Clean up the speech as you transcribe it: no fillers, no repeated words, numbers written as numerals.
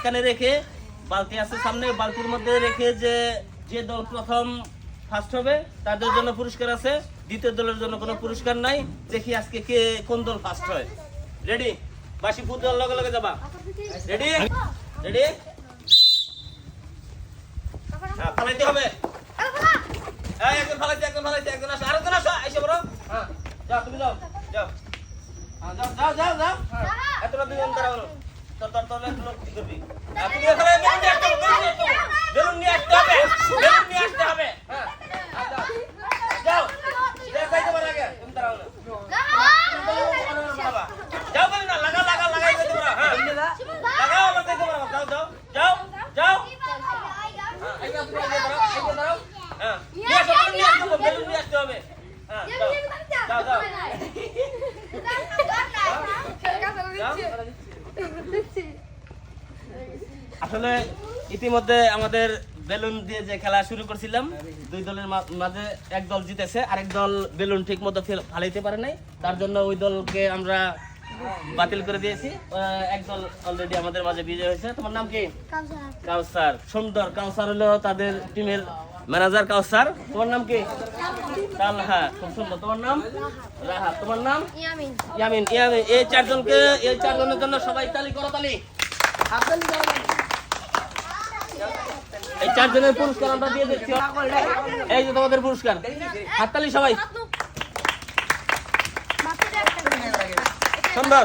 মাঝখানে রেখে বালতি আছে সামনে, বালতির মধ্যে রেখে যে দল প্রথম ফার্স্ট হবে তাদের জন্য পুরস্কার আছে, দ্বিতীয় দলের জন্য কোনো পুরস্কার নাই। দেখি আজকে কে কোন দল ফার্স্ট হয়। রেডি? বাসি ফুট দেওয়ার লগে লগে যাবা। রেডি? রেডি? হ্যাঁ, ফালাইতে হবে। এই একজন ফালাইতে, একজন আসো, আরেকজন আসো, এসে বড়। হ্যাঁ, যাও তুমি যাও, যাও। হ্যাঁ, যাও। হ্যাঁ, এতটা দুজন দাঁড়াও। তোর লোক কি করবি? তুমি এখানে বেলুন নিয়ে আসতে হবে। হ্যাঁ, যাও। যাইতে পারো আগে, তুমি দাঁড়াও না। যাও বলি না, লাগাই দিতে পারো। হ্যাঁ, লাগাও, আমার দিতে পারো। যাও। হ্যাঁ, এই দাঁড়াও। হ্যাঁ, বেলুন নিয়ে আসতে হবে। হ্যাঁ, যাও। আসলে ইতিমধ্যে আমাদের বেলুন দিয়ে যে খেলা শুরু করছিলাম, দুই দলের মাঝে এক দল জিতেছে, আরেক দল বেলুন ঠিক মতো ফালাইতে পারে নাই, তার জন্য ওই দলকে আমরা বাতিল করে দিয়েছি। এক দল অলরেডি আমাদের মাঝে বিজয় হয়েছে। তোমার নাম কি? কাউসার। সুন্দর। কাউসার হলো তাদের টিমের ম্যানেজার। কাউসার, তোমার নাম কি? তালহা। খুব সুন্দর। তোমার নাম? রাহা। তোমার নাম? ইয়ামিন। এই চারজনের জন্য সবাই তালি করো, তালি। এই চারজনের পুরস্কার আমরা দিয়ে দিচ্ছি। এই যে তোমাদের পুরস্কার, হাততালি সবাই। সুন্দর।